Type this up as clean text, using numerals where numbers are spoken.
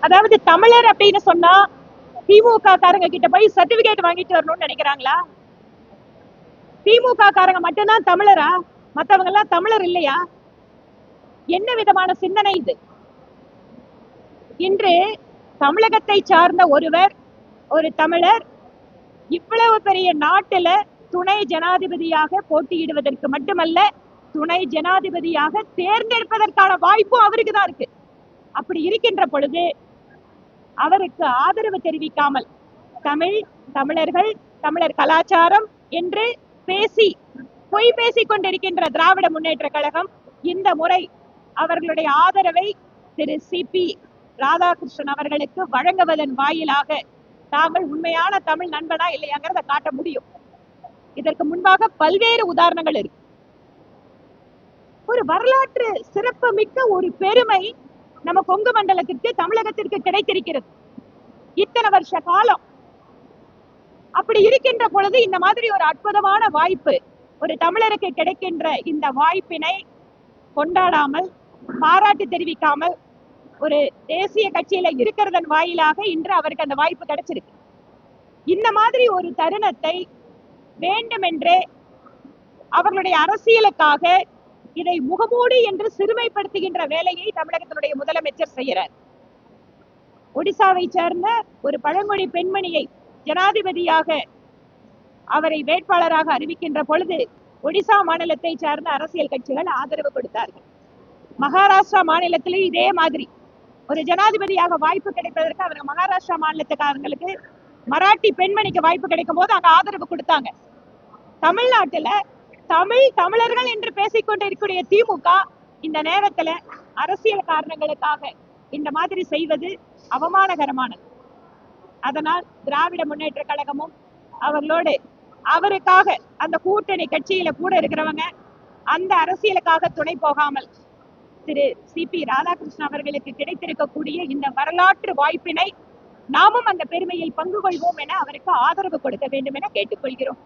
அதாவது தமிழர் அப்படின்னு சொன்னா திமுக காரங்க கிட்ட போய் சர்டிபிகேட் வாங்கிட்டு வரணும்னு நினைக்கிறாங்களா? திமுக காரங்க மட்டும்தான் தமிழரா? மத்தவங்க எல்லாம் தமிழர் இல்லையா? என்ன விதமான சிந்தனை இது? இன்று தமிழகத்தை சார்ந்த ஒருவர், ஒரு தமிழர் இவ்வளவு பெரிய நாட்டுல துணை ஜனாதிபதியாக போட்டியிடுவதற்கு மட்டுமல்ல, துணை ஜனாதிபதியாக தேர்ந்தெடுப்பதற்கான வாய்ப்பும் அவருக்கு தான் இருக்கு. அப்படி இருக்கின்ற பொழுது அவருக்கு ஆதரவு தெரிவிக்காமல் தமிழ், தமிழர்கள், தமிழர் கலாச்சாரம் என்று பேசி பொய் பேசிக் கொண்டிருக்கின்ற திராவிட முன்னேற்ற கழகம் இந்த முறை அவர்களுடைய ஆதரவை திரு சி.பி. ராதாகிருஷ்ணன் அவர்களுக்கு வழங்குவதன் வாயிலாக தாங்கள் உண்மையான தமிழ் நண்பனா இல்லையாங்கிறத காட்ட முடியும். இதற்கு முன்பாக பல்வேறு உதாரணங்கள் இருக்கு. ஒரு வரலாற்று சிறப்பு மிக்க ஒரு பெருமை நம்ம கொங்கு மண்டலத்திற்கு, தமிழகத்திற்கு கிடைத்திருக்கிறது இத்தனை வருஷ காலம். அப்படி இருக்கின்ற பொழுது இந்த மாதிரி ஒரு அற்புதமான வாய்ப்பு ஒரு தமிழருக்கு கிடைக்கின்ற இந்த வாய்ப்பினை கொண்டாடாமல், பாராட்டு தெரிவிக்காமல், ஒரு தேசிய கட்சியில இருக்கிறதன் வாயிலாக இன்று அவருக்கு அந்த வாய்ப்பு கிடைச்சிருக்கு. இந்த மாதிரி ஒரு தருணத்தை வேண்டுமென்றே அவர்களுடைய அரசியலுக்காக இதை முகமூடி என்று சிறுமைப்படுத்துகின்ற வேலையை தமிழகத்தினுடைய முதலமைச்சர் செய்கிறார். ஒடிசாவை சேர்ந்த ஒரு பழங்குடி பெண்மணியை ஜனாதிபதியாக அவரை வேட்பாளராக அறிவிக்கின்ற பொழுது ஒடிசா மாநிலத்தை சார்ந்த அரசியல் கட்சிகள் ஆதரவு கொடுத்தார்கள். மகாராஷ்டிரா மாநிலத்திலும் இதே மாதிரி ஒரு ஜனாதிபதியாக வாய்ப்பு கிடைப்பதற்கு அவர் மகாராஷ்டிரா மாநிலத்துக்காரங்களுக்கு மராட்டி பெண்மணிக்கு வாய்ப்பு கிடைக்கும் போது அங்க ஆதரவு கொடுத்தாங்க. தமிழ்நாட்டுல தமிழர்கள் என்று பேசிக்கொண்டு இருக்கக்கூடிய திமுக இந்த நேரத்துல அரசியல் காரணங்களுக்காக இந்த மாதிரி செய்வது அவமானகரமானது. அதனால் திராவிட முன்னேற்ற கழகமும் அவர்களோடு அவருக்காக அந்த கூட்டணி கட்சியில கூட இருக்கிறவங்க அந்த அரசியலுக்காக துணை போகாமல் திரு சி.பி. ராதாகிருஷ்ணன் அவர்களுக்கு கிடைத்திருக்கக்கூடிய இந்த வரலாற்று வாய்ப்பினை நாமும் அந்த பெருமையில் பங்கு கொள்வோம் என அவருக்கு ஆதரவு கொடுக்க வேண்டும் என கேட்டுக்கொள்கிறோம்.